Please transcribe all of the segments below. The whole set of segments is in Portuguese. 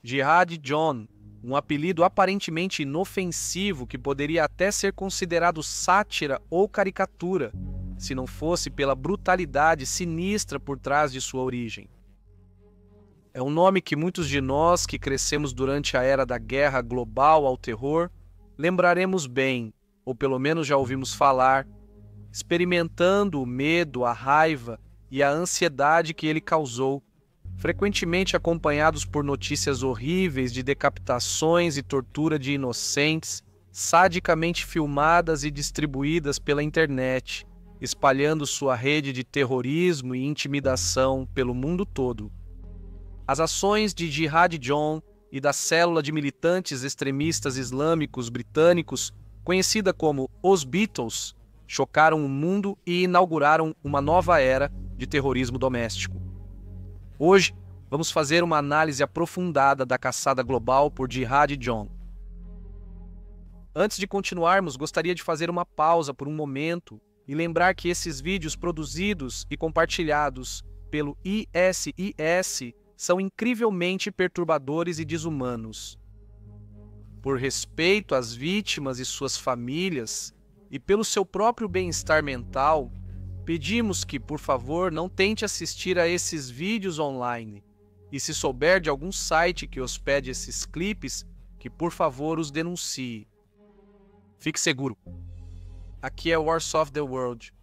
Jihad John, um apelido aparentemente inofensivo que poderia até ser considerado sátira ou caricatura, se não fosse pela brutalidade sinistra por trás de sua origem. É um nome que muitos de nós que crescemos durante a era da guerra global ao terror lembraremos bem, ou pelo menos já ouvimos falar, experimentando o medo, a raiva e a ansiedade que ele causou, frequentemente acompanhados por notícias horríveis de decapitações e tortura de inocentes, sadicamente filmadas e distribuídas pela internet, espalhando sua rede de terrorismo e intimidação pelo mundo todo. As ações de Jihad John e da célula de militantes extremistas islâmicos britânicos, conhecida como Os Beatles, chocaram o mundo e inauguraram uma nova era de terrorismo doméstico. Hoje, vamos fazer uma análise aprofundada da caçada global por Jihad John. Antes de continuarmos, gostaria de fazer uma pausa por um momento e lembrar que esses vídeos produzidos e compartilhados pelo ISIS são incrivelmente perturbadores e desumanos. Por respeito às vítimas e suas famílias, e pelo seu próprio bem-estar mental, pedimos que, por favor, não tente assistir a esses vídeos online. E se souber de algum site que hospede esses clipes, que por favor os denuncie. Fique seguro. Aqui é Wars of the World.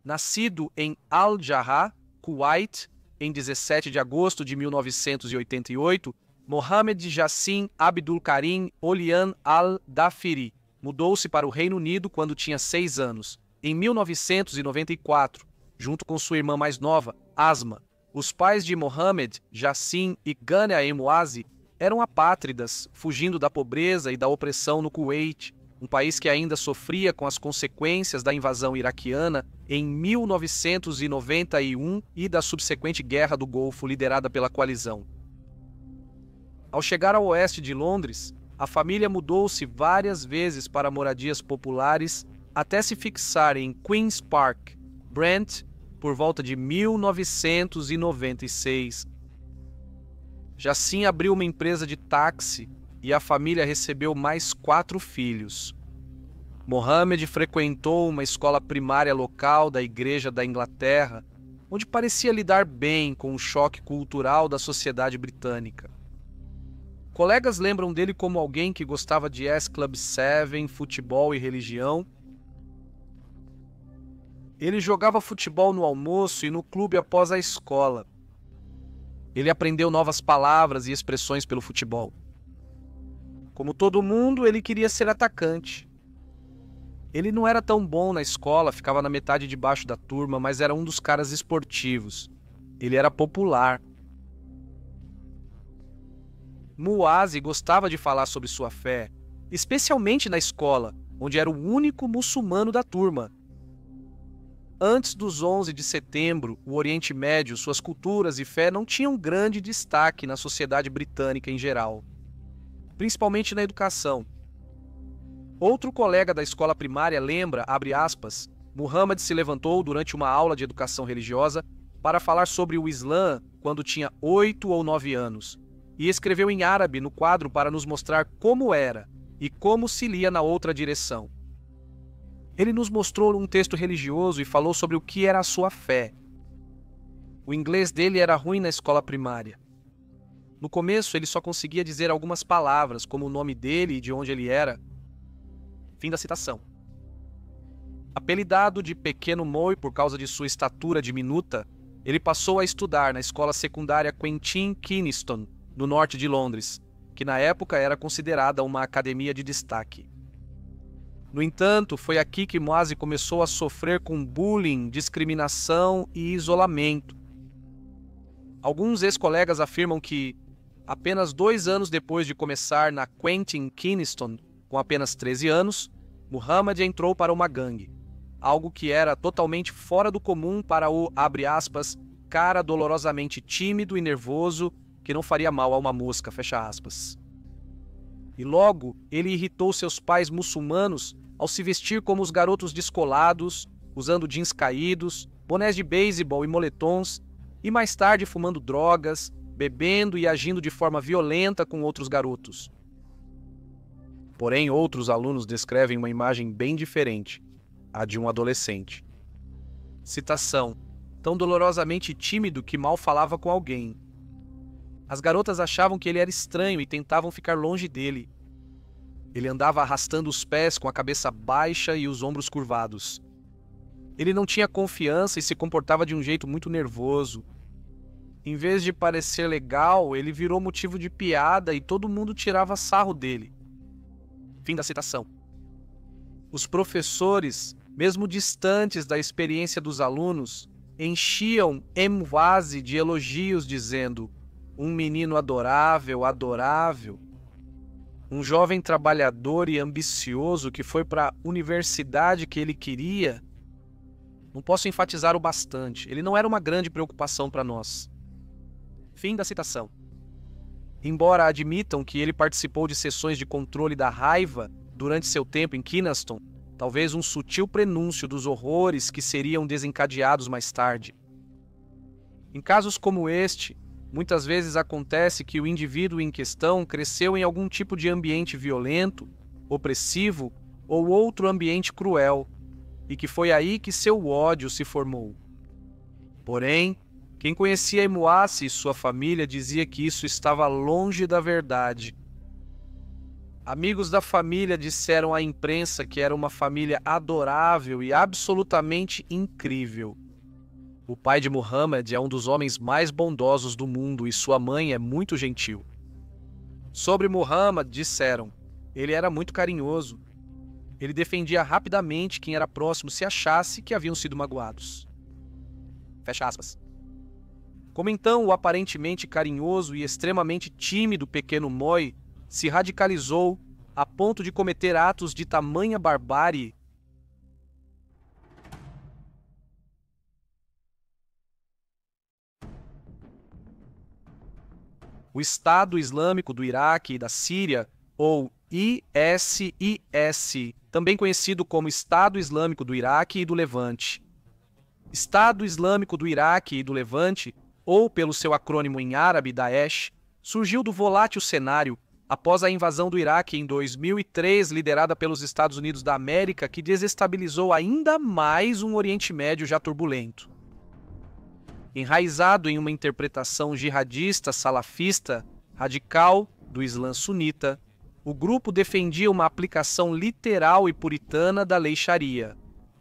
Nascido em Al-Jarrah, Kuwait, em 17 de agosto de 1988, Mohamed Jassim Abdul Karim Olian Al-Dafiri mudou-se para o Reino Unido quando tinha 6 anos, em 1994, junto com sua irmã mais nova, Asma. Os pais de Mohamed, Jassim e Ghania Emwazi eram apátridas, fugindo da pobreza e da opressão no Kuwait, um país que ainda sofria com as consequências da invasão iraquiana em 1991 e da subsequente Guerra do Golfo liderada pela coalizão. Ao chegar ao oeste de Londres, a família mudou-se várias vezes para moradias populares até se fixar em Queen's Park, Brent, por volta de 1996. Jassim abriu uma empresa de táxi e a família recebeu mais 4 filhos. Mohamed frequentou uma escola primária local da Igreja da Inglaterra, onde parecia lidar bem com o choque cultural da sociedade britânica. Colegas lembram dele como alguém que gostava de S Club 7, futebol e religião. Ele jogava futebol no almoço e no clube após a escola. Ele aprendeu novas palavras e expressões pelo futebol. Como todo mundo, ele queria ser atacante. Ele não era tão bom na escola, ficava na metade de baixo da turma, mas era um dos caras esportivos. Ele era popular. Muazi gostava de falar sobre sua fé, especialmente na escola, onde era o único muçulmano da turma. Antes dos 11 de setembro, o Oriente Médio, suas culturas e fé não tinham grande destaque na sociedade britânica em geral, principalmente na educação. Outro colega da escola primária lembra, abre aspas, Muhammad se levantou durante uma aula de educação religiosa para falar sobre o Islã quando tinha 8 ou 9 anos, e escreveu em árabe no quadro para nos mostrar como era e como se lia na outra direção. Ele nos mostrou um texto religioso e falou sobre o que era a sua fé. O inglês dele era ruim na escola primária. No começo, ele só conseguia dizer algumas palavras, como o nome dele e de onde ele era. Fim da citação. Apelidado de Pequeno Moi por causa de sua estatura diminuta, ele passou a estudar na escola secundária Quentin Kynaston, no norte de Londres, que na época era considerada uma academia de destaque. No entanto, foi aqui que Muazi começou a sofrer com bullying, discriminação e isolamento. Alguns ex-colegas afirmam que, apenas 2 anos depois de começar na Quentin Kynaston, com apenas 13 anos, Muhammad entrou para uma gangue, algo que era totalmente fora do comum para o, abre aspas, cara dolorosamente tímido e nervoso que não faria mal a uma mosca, fecha aspas. E logo ele irritou seus pais muçulmanos ao se vestir como os garotos descolados, usando jeans caídos, bonés de beisebol e moletons, e mais tarde fumando drogas, bebendo e agindo de forma violenta com outros garotos. Porém, outros alunos descrevem uma imagem bem diferente, a de um adolescente. Citação: tão dolorosamente tímido que mal falava com alguém. As garotas achavam que ele era estranho e tentavam ficar longe dele. Ele andava arrastando os pés com a cabeça baixa e os ombros curvados. Ele não tinha confiança e se comportava de um jeito muito nervoso. Em vez de parecer legal, ele virou motivo de piada e todo mundo tirava sarro dele. Fim da citação. Os professores, mesmo distantes da experiência dos alunos, enchiam Emwazi de elogios dizendo: um menino adorável, adorável. Um jovem trabalhador e ambicioso que foi para a universidade que ele queria. Não posso enfatizar o bastante, ele não era uma grande preocupação para nós. Fim da citação. Embora admitam que ele participou de sessões de controle da raiva durante seu tempo em Kynaston, talvez um sutil prenúncio dos horrores que seriam desencadeados mais tarde. Em casos como este, muitas vezes acontece que o indivíduo em questão cresceu em algum tipo de ambiente violento, opressivo ou outro ambiente cruel, e que foi aí que seu ódio se formou. Porém, quem conhecia Emwazi e sua família dizia que isso estava longe da verdade. Amigos da família disseram à imprensa que era uma família adorável e absolutamente incrível. O pai de Muhammad é um dos homens mais bondosos do mundo e sua mãe é muito gentil. Sobre Muhammad disseram: ele era muito carinhoso. Ele defendia rapidamente quem era próximo se achasse que haviam sido magoados. Fecha aspas. Como então o aparentemente carinhoso e extremamente tímido pequeno Moy se radicalizou a ponto de cometer atos de tamanha barbárie? O Estado Islâmico do Iraque e da Síria, ou ISIS, também conhecido como Estado Islâmico do Iraque e do Levante. Estado Islâmico do Iraque e do Levante, ou pelo seu acrônimo em árabe Daesh, surgiu do volátil cenário após a invasão do Iraque em 2003, liderada pelos Estados Unidos da América, que desestabilizou ainda mais um Oriente Médio já turbulento. Enraizado em uma interpretação jihadista salafista radical do Islã sunita, o grupo defendia uma aplicação literal e puritana da lei Sharia,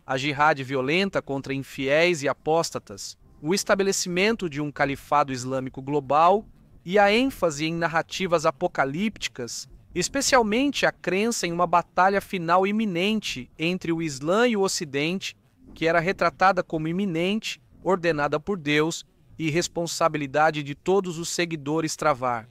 a jihad violenta contra infiéis e apóstatas, o estabelecimento de um califado islâmico global e a ênfase em narrativas apocalípticas, especialmente a crença em uma batalha final iminente entre o Islã e o Ocidente, que era retratada como iminente, ordenada por Deus e responsabilidade de todos os seguidores travar.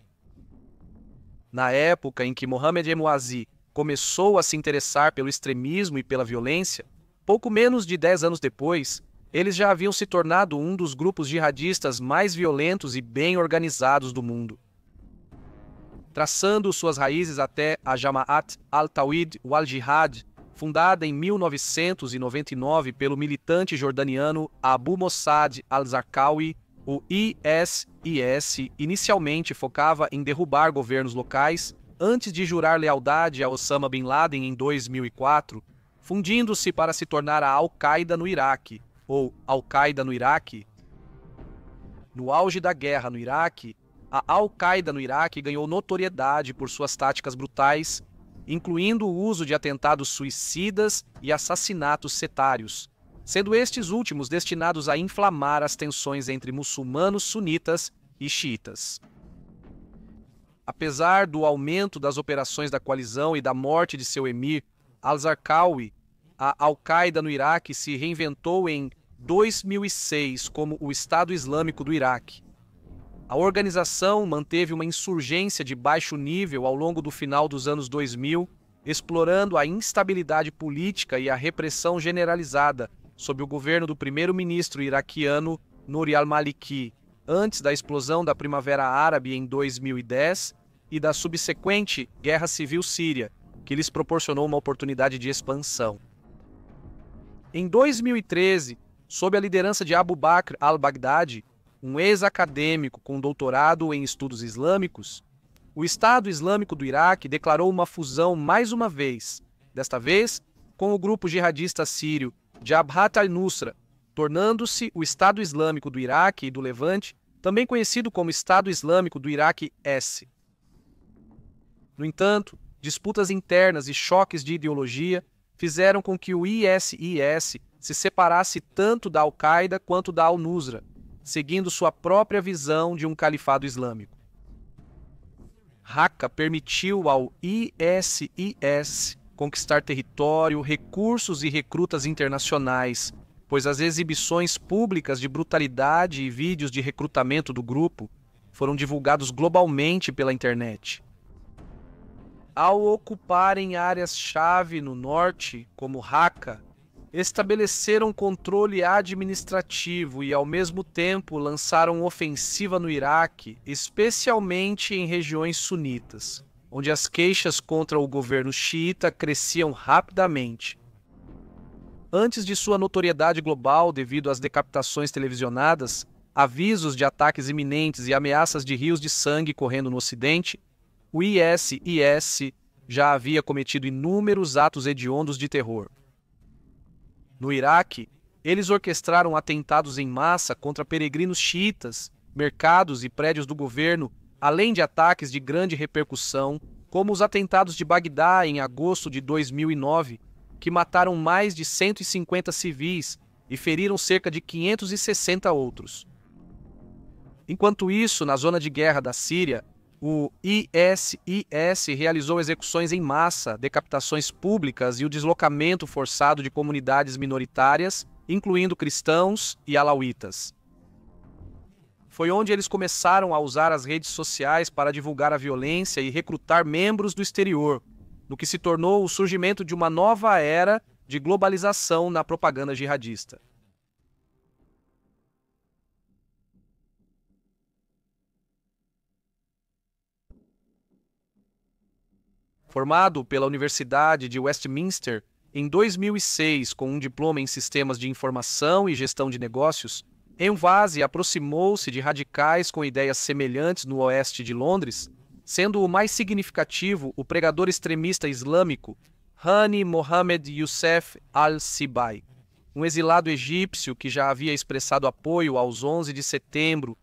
Na época em que Mohamed Emwazi começou a se interessar pelo extremismo e pela violência, pouco menos de 10 anos depois, eles já haviam se tornado um dos grupos jihadistas mais violentos e bem organizados do mundo. Traçando suas raízes até a Jama'at al-Tawhid wal-Jihad, fundada em 1999 pelo militante jordaniano Abu Mossad al-Zarqawi, o ISIS inicialmente focava em derrubar governos locais antes de jurar lealdade a Osama Bin Laden em 2004, fundindo-se para se tornar a Al-Qaeda no Iraque, ou Al-Qaeda no Iraque. No auge da guerra no Iraque, a Al-Qaeda no Iraque ganhou notoriedade por suas táticas brutais, incluindo o uso de atentados suicidas e assassinatos setários, sendo estes últimos destinados a inflamar as tensões entre muçulmanos sunitas e xiitas. Apesar do aumento das operações da coalizão e da morte de seu emir, al-Zarqawi, a Al-Qaeda no Iraque se reinventou em 2006 como o Estado Islâmico do Iraque. A organização manteve uma insurgência de baixo nível ao longo do final dos anos 2000, explorando a instabilidade política e a repressão generalizada sob o governo do primeiro-ministro iraquiano Nouri al-Maliki, antes da explosão da Primavera Árabe em 2010 e da subsequente Guerra Civil Síria, que lhes proporcionou uma oportunidade de expansão. Em 2013, sob a liderança de Abu Bakr al-Baghdadi, um ex-acadêmico com doutorado em estudos islâmicos, o Estado Islâmico do Iraque declarou uma fusão mais uma vez, desta vez com o grupo jihadista sírio Jabhat al-Nusra, tornando-se o Estado Islâmico do Iraque e do Levante, também conhecido como Estado Islâmico do Iraque-S. No entanto, disputas internas e choques de ideologia fizeram com que o ISIS se separasse tanto da Al-Qaeda quanto da Al-Nusra, seguindo sua própria visão de um califado islâmico. Raqqa permitiu ao ISIS conquistar território, recursos e recrutas internacionais, pois as exibições públicas de brutalidade e vídeos de recrutamento do grupo foram divulgados globalmente pela internet. Ao ocuparem áreas-chave no norte, como Raqqa, estabeleceram controle administrativo e, ao mesmo tempo, lançaram ofensiva no Iraque, especialmente em regiões sunitas, onde as queixas contra o governo xiita cresciam rapidamente. Antes de sua notoriedade global devido às decapitações televisionadas, avisos de ataques iminentes e ameaças de rios de sangue correndo no Ocidente, o ISIS já havia cometido inúmeros atos hediondos de terror. No Iraque, eles orquestraram atentados em massa contra peregrinos xiitas, mercados e prédios do governo, além de ataques de grande repercussão, como os atentados de Bagdá em agosto de 2009, que mataram mais de 150 civis e feriram cerca de 560 outros. Enquanto isso, na zona de guerra da Síria, o ISIS realizou execuções em massa, decapitações públicas e o deslocamento forçado de comunidades minoritárias, incluindo cristãos e alauítas. Foi onde eles começaram a usar as redes sociais para divulgar a violência e recrutar membros do exterior, no que se tornou o surgimento de uma nova era de globalização na propaganda jihadista. Formado pela Universidade de Westminster em 2006 com um diploma em Sistemas de Informação e Gestão de Negócios, Envase aproximou-se de radicais com ideias semelhantes no oeste de Londres, sendo o mais significativo o pregador extremista islâmico Hani Mohammed Youssef al-Sibai, um exilado egípcio que já havia expressado apoio aos 11 de setembro.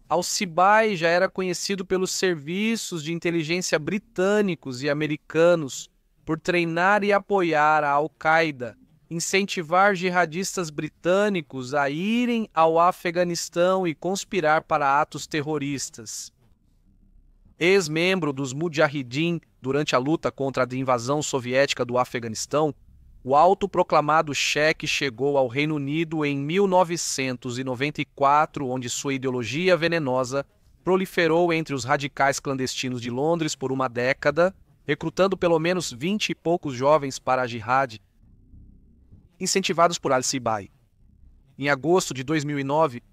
Al-Sibai já era conhecido pelos serviços de inteligência britânicos e americanos por treinar e apoiar a Al-Qaeda, incentivar jihadistas britânicos a irem ao Afeganistão e conspirar para atos terroristas. Ex-membro dos Mujahideen durante a luta contra a invasão soviética do Afeganistão, o autoproclamado cheque chegou ao Reino Unido em 1994, onde sua ideologia venenosa proliferou entre os radicais clandestinos de Londres por uma década, recrutando pelo menos 20 e poucos jovens para a jihad, incentivados por al-Sibai. Em agosto de 2009,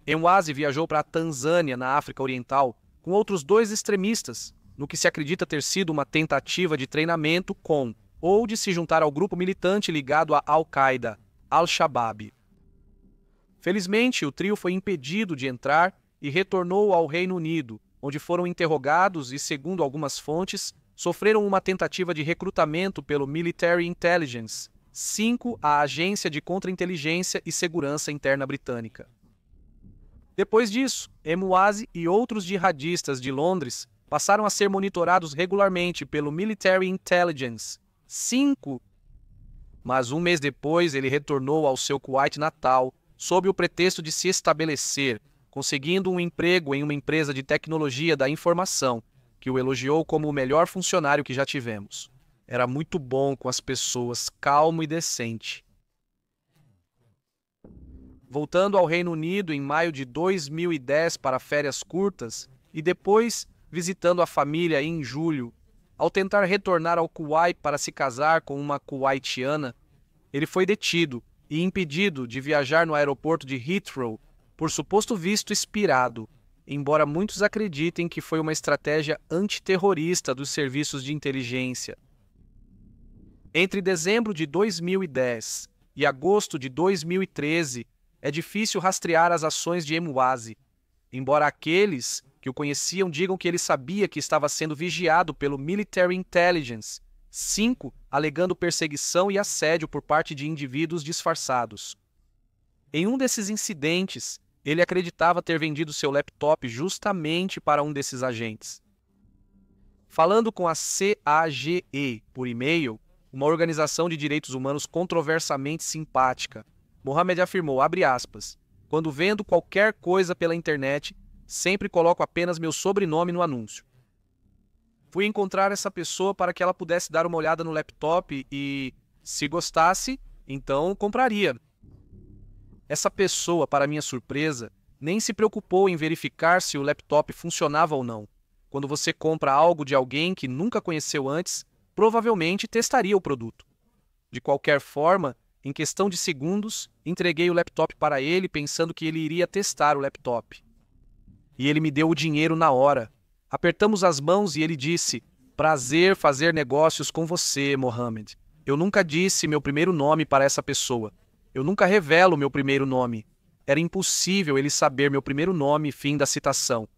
Enwase viajou para a Tanzânia, na África Oriental, com outros 2 extremistas, no que se acredita ter sido uma tentativa de treinamento ou de se juntar ao grupo militante ligado a Al-Qaeda, Al-Shabaab. Felizmente, o trio foi impedido de entrar e retornou ao Reino Unido, onde foram interrogados e, segundo algumas fontes, sofreram uma tentativa de recrutamento pelo Military Intelligence, 5, a Agência de Contra-Inteligência e Segurança Interna Britânica. Depois disso, Enwase e outros jihadistas de Londres passaram a ser monitorados regularmente pelo Military Intelligence, 5, mas um mês depois ele retornou ao seu Kuwait natal sob o pretexto de se estabelecer, conseguindo um emprego em uma empresa de tecnologia da informação, que o elogiou como o melhor funcionário que já tivemos. Era muito bom com as pessoas, calmo e decente. Voltando ao Reino Unido em maio de 2010 para férias curtas e depois visitando a família em julho, ao tentar retornar ao Kuwait para se casar com uma kuwaitiana, ele foi detido e impedido de viajar no aeroporto de Heathrow por suposto visto expirado, embora muitos acreditem que foi uma estratégia antiterrorista dos serviços de inteligência. Entre dezembro de 2010 e agosto de 2013, é difícil rastrear as ações de Emwazi, embora aqueles que o conheciam digam que ele sabia que estava sendo vigiado pelo Military Intelligence, 5 alegando perseguição e assédio por parte de indivíduos disfarçados. Em um desses incidentes, ele acreditava ter vendido seu laptop justamente para um desses agentes. Falando com a CAGE por e-mail, uma organização de direitos humanos controversamente simpática, Mohammed afirmou, abre aspas, quando vendo qualquer coisa pela internet, sempre coloco apenas meu sobrenome no anúncio. Fui encontrar essa pessoa para que ela pudesse dar uma olhada no laptop e, se gostasse, então compraria. Essa pessoa, para minha surpresa, nem se preocupou em verificar se o laptop funcionava ou não. Quando você compra algo de alguém que nunca conheceu antes, provavelmente testaria o produto. De qualquer forma, em questão de segundos, entreguei o laptop para ele pensando que ele iria testar o laptop. E ele me deu o dinheiro na hora. Apertamos as mãos e ele disse, prazer fazer negócios com você, Mohammed. Eu nunca disse meu primeiro nome para essa pessoa. Eu nunca revelo meu primeiro nome. Era impossível ele saber meu primeiro nome, fim da citação.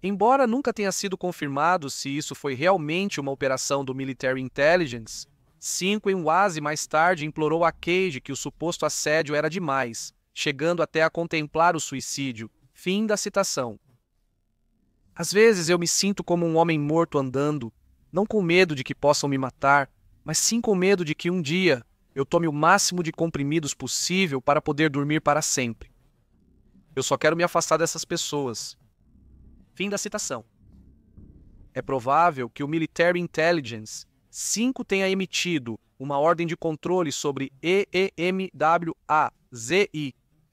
Embora nunca tenha sido confirmado se isso foi realmente uma operação do Military Intelligence, 5 Emwazi mais tarde implorou a Cage que o suposto assédio era demais, chegando até a contemplar o suicídio, fim da citação. Às vezes eu me sinto como um homem morto andando, não com medo de que possam me matar, mas sim com medo de que um dia eu tome o máximo de comprimidos possível para poder dormir para sempre. Eu só quero me afastar dessas pessoas. Fim da citação. É provável que o Military Intelligence 5 tenha emitido uma ordem de controle sobre EEMWAZI,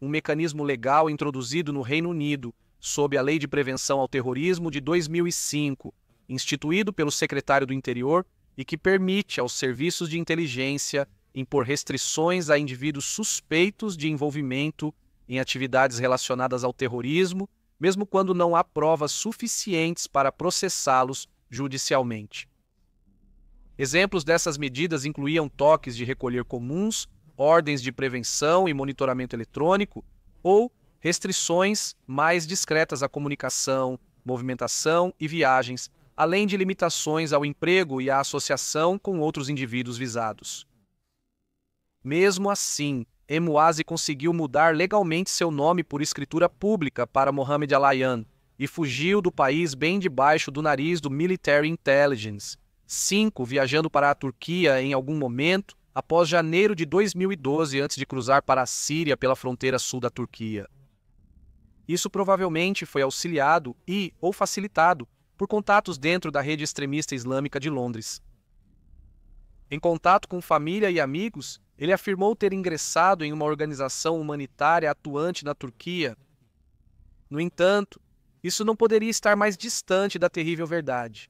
um mecanismo legal introduzido no Reino Unido sob a Lei de Prevenção ao Terrorismo de 2005, instituído pelo Secretário do Interior e que permite aos serviços de inteligência impor restrições a indivíduos suspeitos de envolvimento em atividades relacionadas ao terrorismo, mesmo quando não há provas suficientes para processá-los judicialmente. Exemplos dessas medidas incluíam toques de recolher comuns, ordens de prevenção e monitoramento eletrônico ou restrições mais discretas à comunicação, movimentação e viagens, além de limitações ao emprego e à associação com outros indivíduos visados. Mesmo assim, Emwazi conseguiu mudar legalmente seu nome por escritura pública para Mohammed Alayan e fugiu do país bem debaixo do nariz do Military Intelligence, 5 viajando para a Turquia em algum momento após janeiro de 2012 antes de cruzar para a Síria pela fronteira sul da Turquia. Isso provavelmente foi auxiliado ou facilitado por contatos dentro da rede extremista islâmica de Londres. Em contato com família e amigos, ele afirmou ter ingressado em uma organização humanitária atuante na Turquia. No entanto, isso não poderia estar mais distante da terrível verdade.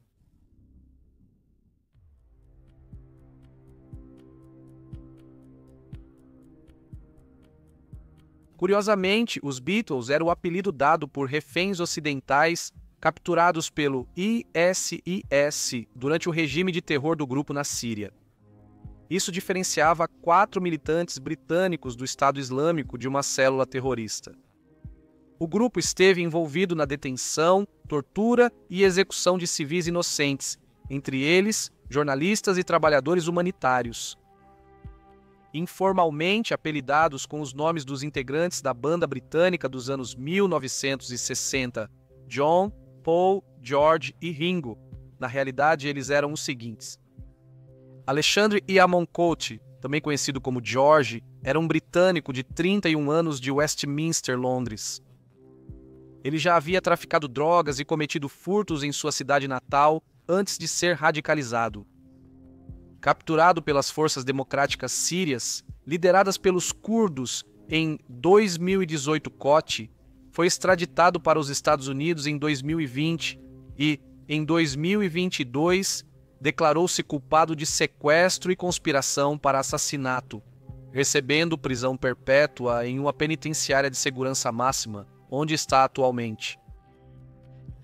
Curiosamente, os Beatles eram o apelido dado por reféns ocidentais capturados pelo ISIS durante o regime de terror do grupo na Síria. Isso diferenciava 4 militantes britânicos do Estado Islâmico de uma célula terrorista. O grupo esteve envolvido na detenção, tortura e execução de civis inocentes, entre eles jornalistas e trabalhadores humanitários. Informalmente apelidados com os nomes dos integrantes da banda britânica dos anos 1960, John, Paul, George e Ringo. Na realidade, eles eram os seguintes. Alexandre Iamoncote, também conhecido como George, era um britânico de 31 anos de Westminster, Londres. Ele já havia traficado drogas e cometido furtos em sua cidade natal antes de ser radicalizado. Capturado pelas forças democráticas sírias, lideradas pelos curdos em 2018 COTE, foi extraditado para os Estados Unidos em 2020 e, em 2022, declarou-se culpado de sequestro e conspiração para assassinato, recebendo prisão perpétua em uma penitenciária de segurança máxima, onde está atualmente.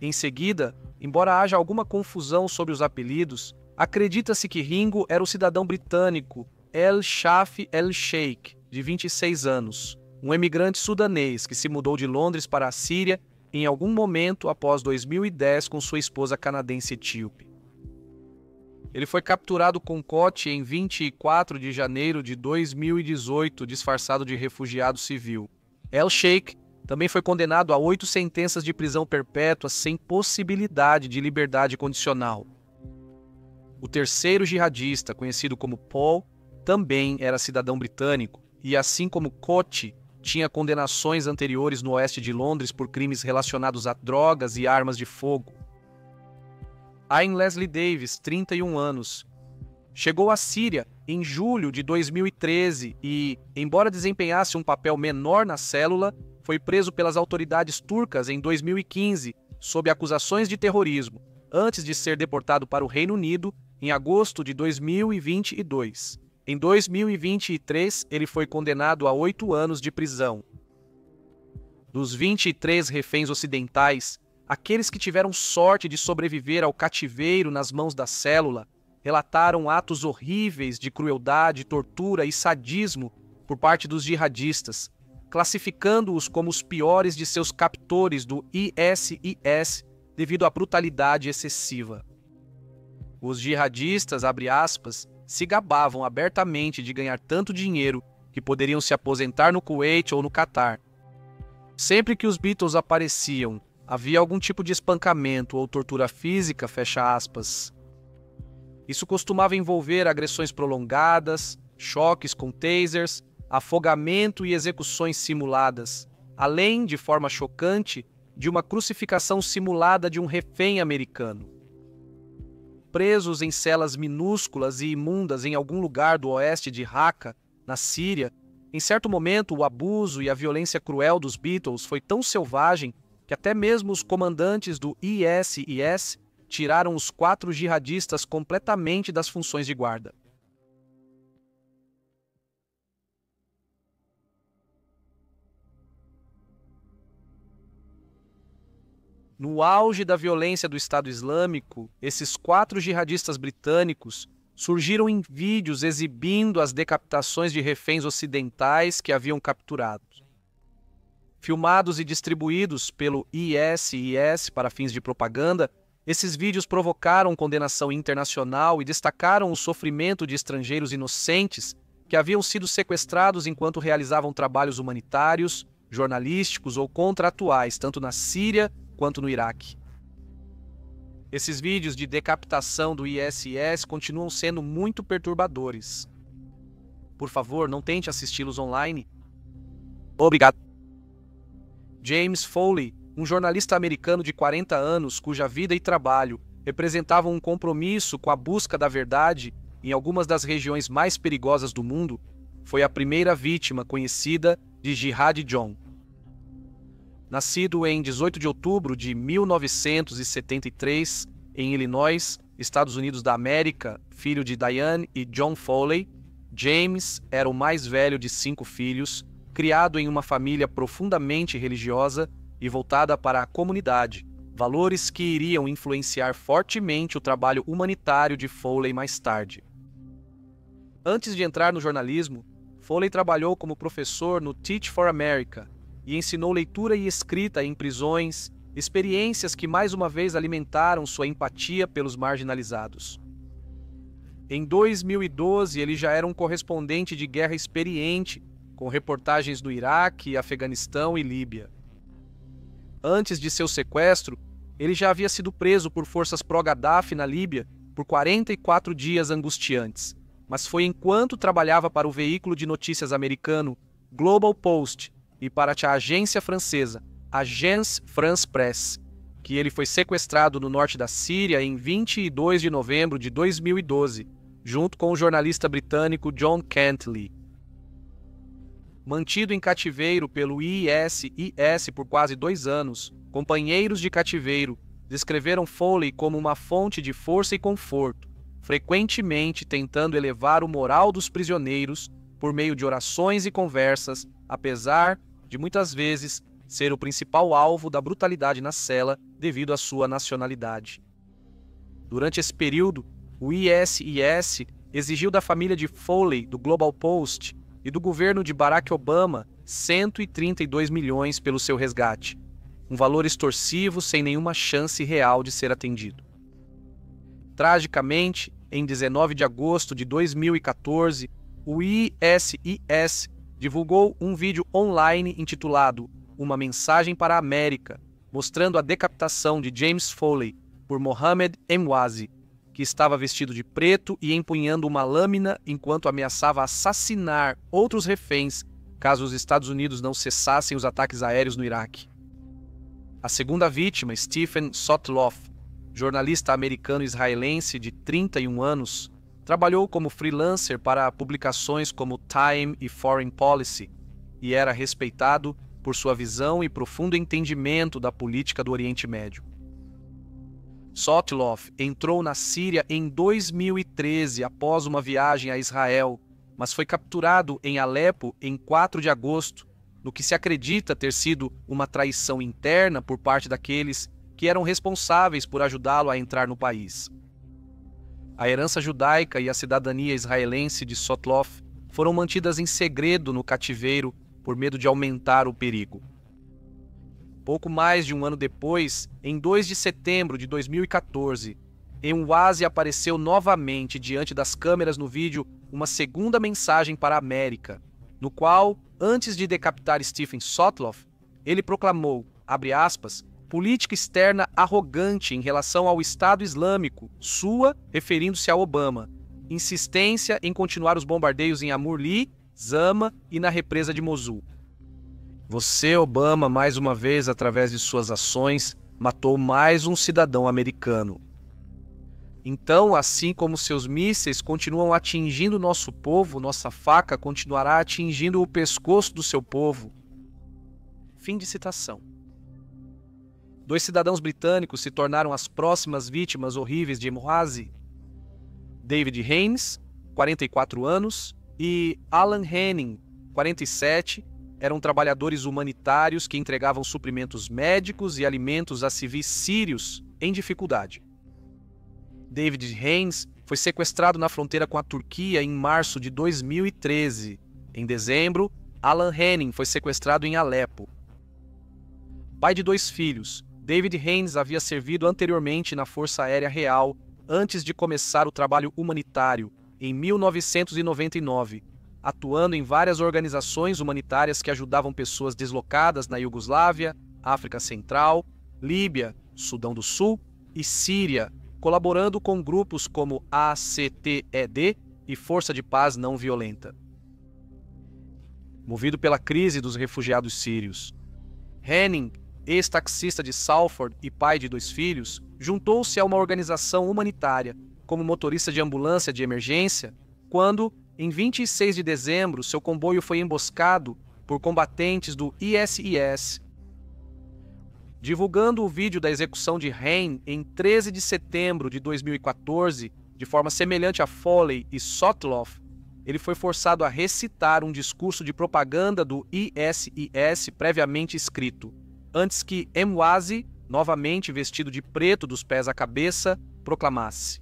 Em seguida, embora haja alguma confusão sobre os apelidos, acredita-se que Ringo era o cidadão britânico El Shaf El Sheikh, de 26 anos. um emigrante sudanês que se mudou de Londres para a Síria em algum momento após 2010 com sua esposa canadense etíope. Ele foi capturado com Koch em 24 de janeiro de 2018, disfarçado de refugiado civil. El-Sheikh também foi condenado a 8 sentenças de prisão perpétua sem possibilidade de liberdade condicional. O terceiro jihadista, conhecido como Paul, também era cidadão britânico e, assim como Koch, tinha condenações anteriores no oeste de Londres por crimes relacionados a drogas e armas de fogo. Ayn Leslie Davis, 31 anos, chegou à Síria em julho de 2013 e, embora desempenhasse um papel menor na célula, foi preso pelas autoridades turcas em 2015 sob acusações de terrorismo, antes de ser deportado para o Reino Unido em agosto de 2022. Em 2023, ele foi condenado a 8 anos de prisão. Dos 23 reféns ocidentais, aqueles que tiveram sorte de sobreviver ao cativeiro nas mãos da célula relataram atos horríveis de crueldade, tortura e sadismo por parte dos jihadistas, classificando-os como os piores de seus captores do ISIS devido à brutalidade excessiva. Os jihadistas, abre aspas, se gabavam abertamente de ganhar tanto dinheiro que poderiam se aposentar no Kuwait ou no Catar. Sempre que os Beatles apareciam, havia algum tipo de espancamento ou tortura física, fecha aspas. Isso costumava envolver agressões prolongadas, choques com tasers, afogamento e execuções simuladas, além, de forma chocante, de uma crucificação simulada de um refém americano. Presos em celas minúsculas e imundas em algum lugar do oeste de Raqqa, na Síria, em certo momento o abuso e a violência cruel dos Beatles foi tão selvagem que até mesmo os comandantes do ISIS tiraram os 4 jihadistas completamente das funções de guarda. No auge da violência do Estado Islâmico, esses 4 jihadistas britânicos surgiram em vídeos exibindo as decapitações de reféns ocidentais que haviam capturado. Filmados e distribuídos pelo ISIS para fins de propaganda, esses vídeos provocaram condenação internacional e destacaram o sofrimento de estrangeiros inocentes que haviam sido sequestrados enquanto realizavam trabalhos humanitários, jornalísticos ou contratuais, tanto na Síria quanto no Iraque. Esses vídeos de decapitação do ISIS continuam sendo muito perturbadores. Por favor, não tente assisti-los online. Obrigado. James Foley, um jornalista americano de 40 anos cuja vida e trabalho representavam um compromisso com a busca da verdade em algumas das regiões mais perigosas do mundo, foi a primeira vítima conhecida de Jihad John. Nascido em 18 de outubro de 1973, em Illinois, Estados Unidos da América, filho de Diane e John Foley, James era o mais velho de 5 filhos, criado em uma família profundamente religiosa e voltada para a comunidade, valores que iriam influenciar fortemente o trabalho humanitário de Foley mais tarde. Antes de entrar no jornalismo, Foley trabalhou como professor no Teach for America e ensinou leitura e escrita em prisões, experiências que mais uma vez alimentaram sua empatia pelos marginalizados. Em 2012, ele já era um correspondente de guerra experiente, com reportagens do Iraque, Afeganistão e Líbia. Antes de seu sequestro, ele já havia sido preso por forças pró-Gaddafi na Líbia por 44 dias angustiantes, mas foi enquanto trabalhava para o veículo de notícias americano Global Post e para a agência francesa Agence France Presse que ele foi sequestrado no norte da Síria em 22 de novembro de 2012, junto com o jornalista britânico John Cantley. Mantido em cativeiro pelo ISIS por quase 2 anos, companheiros de cativeiro descreveram Foley como uma fonte de força e conforto, frequentemente tentando elevar o moral dos prisioneiros por meio de orações e conversas, apesar de muitas vezes ser o principal alvo da brutalidade na cela devido à sua nacionalidade. Durante esse período, o ISIS exigiu da família de Foley, do Global Post, e do governo de Barack Obama 132 milhões pelo seu resgate, um valor extorsivo sem nenhuma chance real de ser atendido. Tragicamente, em 19 de agosto de 2014, o ISIS divulgou um vídeo online intitulado Uma Mensagem para a América, mostrando a decapitação de James Foley por Mohamed Emwazi, que estava vestido de preto e empunhando uma lâmina enquanto ameaçava assassinar outros reféns caso os Estados Unidos não cessassem os ataques aéreos no Iraque. A segunda vítima, Stephen Sotloff, jornalista americano-israelense de 31 anos, trabalhou como freelancer para publicações como Time e Foreign Policy e era respeitado por sua visão e profundo entendimento da política do Oriente Médio. Sotloff entrou na Síria em 2013 após uma viagem a Israel, mas foi capturado em Alepo em 4 de agosto, no que se acredita ter sido uma traição interna por parte daqueles que eram responsáveis por ajudá-lo a entrar no país. A herança judaica e a cidadania israelense de Sotloff foram mantidas em segredo no cativeiro por medo de aumentar o perigo. Pouco mais de um ano depois, em 2 de setembro de 2014, Emwazi apareceu novamente diante das câmeras no vídeo uma segunda mensagem para a América, no qual, antes de decapitar Stephen Sotloff, ele proclamou, abre aspas, política externa arrogante em relação ao Estado Islâmico, sua, referindo-se a Obama, insistência em continuar os bombardeios em Amurli, Zama e na represa de Mosul. Você, Obama, mais uma vez, através de suas ações, matou mais um cidadão americano. Então, assim como seus mísseis continuam atingindo nosso povo, nossa faca continuará atingindo o pescoço do seu povo. Fim de citação. 2 cidadãos britânicos se tornaram as próximas vítimas horríveis de Emwazi. David Haines, 44 anos, e Alan Henning, 47, eram trabalhadores humanitários que entregavam suprimentos médicos e alimentos a civis sírios em dificuldade. David Haines foi sequestrado na fronteira com a Turquia em março de 2013. Em dezembro, Alan Henning foi sequestrado em Alepo. Pai de 2 filhos, David Haines havia servido anteriormente na Força Aérea Real antes de começar o trabalho humanitário, em 1999, atuando em várias organizações humanitárias que ajudavam pessoas deslocadas na Iugoslávia, África Central, Líbia, Sudão do Sul e Síria, colaborando com grupos como ACTED e Força de Paz Não Violenta. Movido pela crise dos refugiados sírios, Henning, ex-taxista de Salford e pai de 2 filhos, juntou-se a uma organização humanitária como motorista de ambulância de emergência quando, em 26 de dezembro, seu comboio foi emboscado por combatentes do ISIS. Divulgando o vídeo da execução de Hein em 13 de setembro de 2014, de forma semelhante a Foley e Sotloff, ele foi forçado a recitar um discurso de propaganda do ISIS previamente escrito, antes que Emwazi, novamente vestido de preto dos pés à cabeça, proclamasse: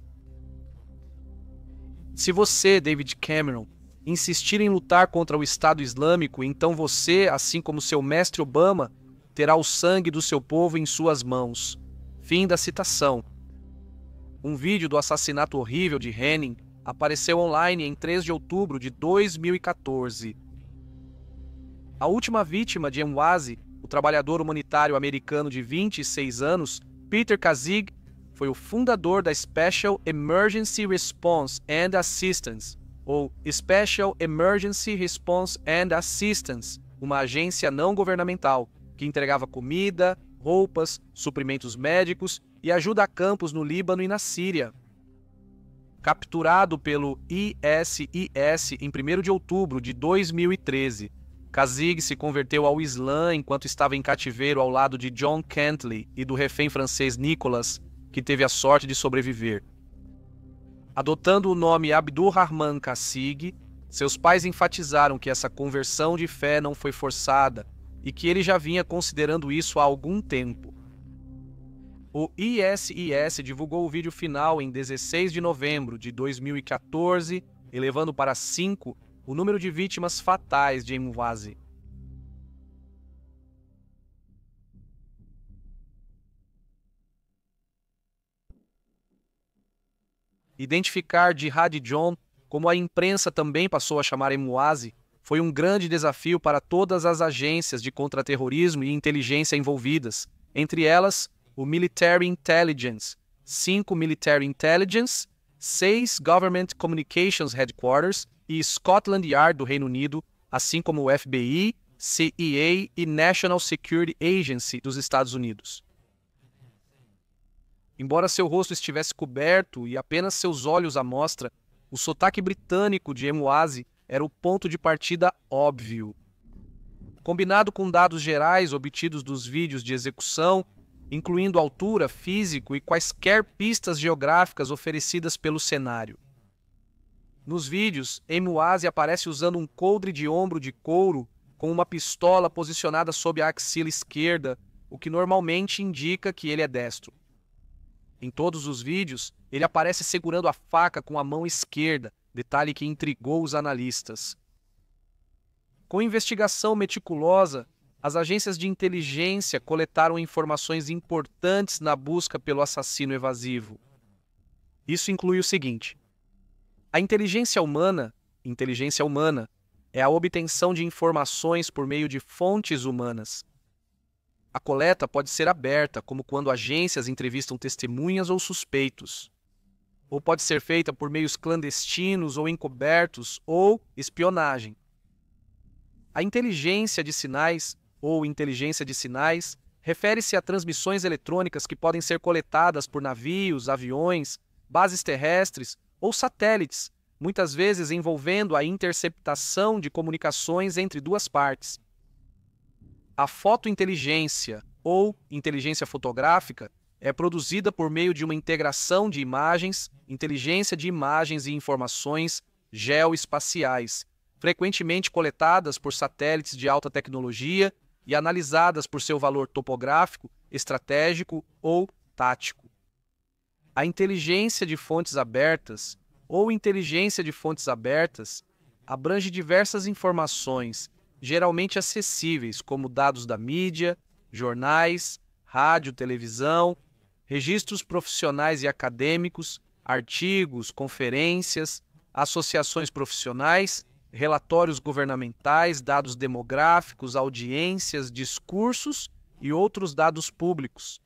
se você, David Cameron, insistir em lutar contra o Estado Islâmico, então você, assim como seu mestre Obama, terá o sangue do seu povo em suas mãos. Fim da citação. Um vídeo do assassinato horrível de Henning apareceu online em 3 de outubro de 2014. A última vítima de Emwazi, o trabalhador humanitário americano de 26 anos, Peter Kazig, foi o fundador da Special Emergency Response and Assistance, ou Special Emergency Response and Assistance, uma agência não governamental que entregava comida, roupas, suprimentos médicos e ajuda a campos no Líbano e na Síria. Capturado pelo ISIS em 1º de outubro de 2013, Kazig se converteu ao Islã enquanto estava em cativeiro ao lado de John Kentley e do refém francês Nicolas, que teve a sorte de sobreviver. Adotando o nome Abdulrahman Kazig, seus pais enfatizaram que essa conversão de fé não foi forçada e que ele já vinha considerando isso há algum tempo. O ISIS divulgou o vídeo final em 16 de novembro de 2014, elevando para 5 o número de vítimas fatais de Emwazi. Identificar Jihad John, como a imprensa também passou a chamar Emwazi, foi um grande desafio para todas as agências de contra-terrorismo e inteligência envolvidas, entre elas o Military Intelligence, 5 Military Intelligence, 6 Government Communications Headquarters e Scotland Yard do Reino Unido, assim como o FBI, CIA e National Security Agency dos Estados Unidos. Embora seu rosto estivesse coberto e apenas seus olhos à mostra, o sotaque britânico de Emwazi era o ponto de partida óbvio. Combinado com dados gerais obtidos dos vídeos de execução, incluindo altura, físico e quaisquer pistas geográficas oferecidas pelo cenário. Nos vídeos, Emwazi aparece usando um coldre de ombro de couro com uma pistola posicionada sob a axila esquerda, o que normalmente indica que ele é destro. Em todos os vídeos, ele aparece segurando a faca com a mão esquerda, detalhe que intrigou os analistas. Com investigação meticulosa, as agências de inteligência coletaram informações importantes na busca pelo assassino evasivo. Isso inclui o seguinte: a inteligência humana é a obtenção de informações por meio de fontes humanas. A coleta pode ser aberta, como quando agências entrevistam testemunhas ou suspeitos. Ou pode ser feita por meios clandestinos ou encobertos, ou espionagem. A inteligência de sinais, ou inteligência de sinais, refere-se a transmissões eletrônicas que podem ser coletadas por navios, aviões, bases terrestres ou satélites, muitas vezes envolvendo a interceptação de comunicações entre duas partes. A fotointeligência, ou inteligência fotográfica, é produzida por meio de uma integração de imagens, inteligência de imagens e informações geoespaciais, frequentemente coletadas por satélites de alta tecnologia e analisadas por seu valor topográfico, estratégico ou tático. A inteligência de fontes abertas, ou inteligência de fontes abertas, abrange diversas informações, geralmente acessíveis, como dados da mídia, jornais, rádio, televisão, registros profissionais e acadêmicos, artigos, conferências, associações profissionais, relatórios governamentais, dados demográficos, audiências, discursos e outros dados públicos.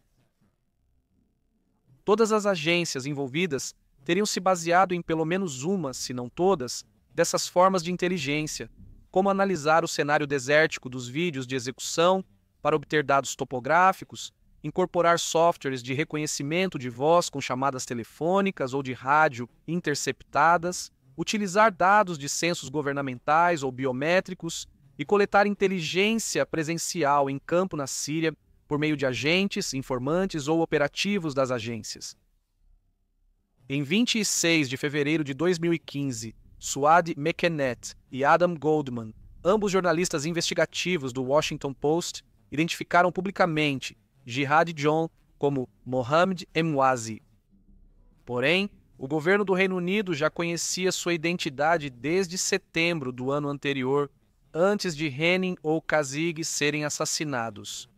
Todas as agências envolvidas teriam se baseado em pelo menos uma, se não todas, dessas formas de inteligência, como analisar o cenário desértico dos vídeos de execução para obter dados topográficos, incorporar softwares de reconhecimento de voz com chamadas telefônicas ou de rádio interceptadas, utilizar dados de censos governamentais ou biométricos e coletar inteligência presencial em campo na Síria por meio de agentes, informantes ou operativos das agências. Em 26 de fevereiro de 2015, Suad Mekenet e Adam Goldman, ambos jornalistas investigativos do Washington Post, identificaram publicamente Jihad John como Mohammed Emwazi. Porém, o governo do Reino Unido já conhecia sua identidade desde setembro do ano anterior, antes de Henning ou Kazig serem assassinados.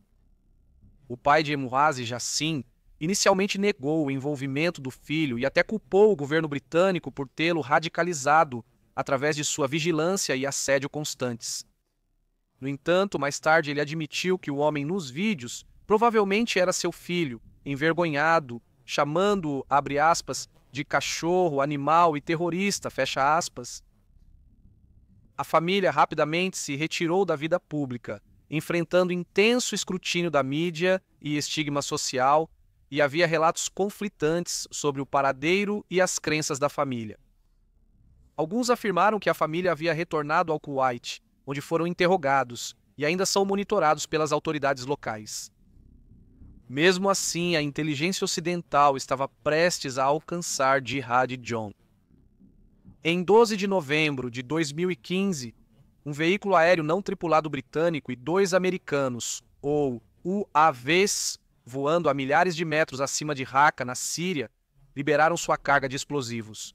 O pai de Emwazi, Jassim, inicialmente negou o envolvimento do filho e até culpou o governo britânico por tê-lo radicalizado através de sua vigilância e assédio constantes. No entanto, mais tarde ele admitiu que o homem nos vídeos provavelmente era seu filho, envergonhado, chamando-o, abre aspas, de cachorro, animal e terrorista, fecha aspas. A família rapidamente se retirou da vida pública, enfrentando intenso escrutínio da mídia e estigma social, e havia relatos conflitantes sobre o paradeiro e as crenças da família. Alguns afirmaram que a família havia retornado ao Kuwait, onde foram interrogados e ainda são monitorados pelas autoridades locais. Mesmo assim, a inteligência ocidental estava prestes a alcançar Jihad John. Em 12 de novembro de 2015, um veículo aéreo não tripulado britânico e 2 americanos, ou UAVs, voando a milhares de metros acima de Raqqa, na Síria, liberaram sua carga de explosivos.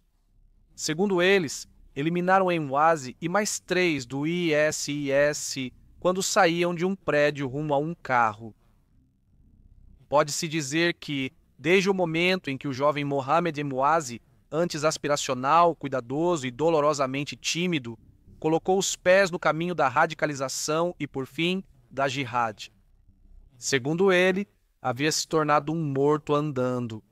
Segundo eles, eliminaram Emwazi e mais 3 do ISIS quando saíam de um prédio rumo a um carro. Pode-se dizer que, desde o momento em que o jovem Mohamed Emwazi, antes aspiracional, cuidadoso e dolorosamente tímido, colocou os pés no caminho da radicalização e, por fim, da jihad. Segundo ele, havia se tornado um morto andando.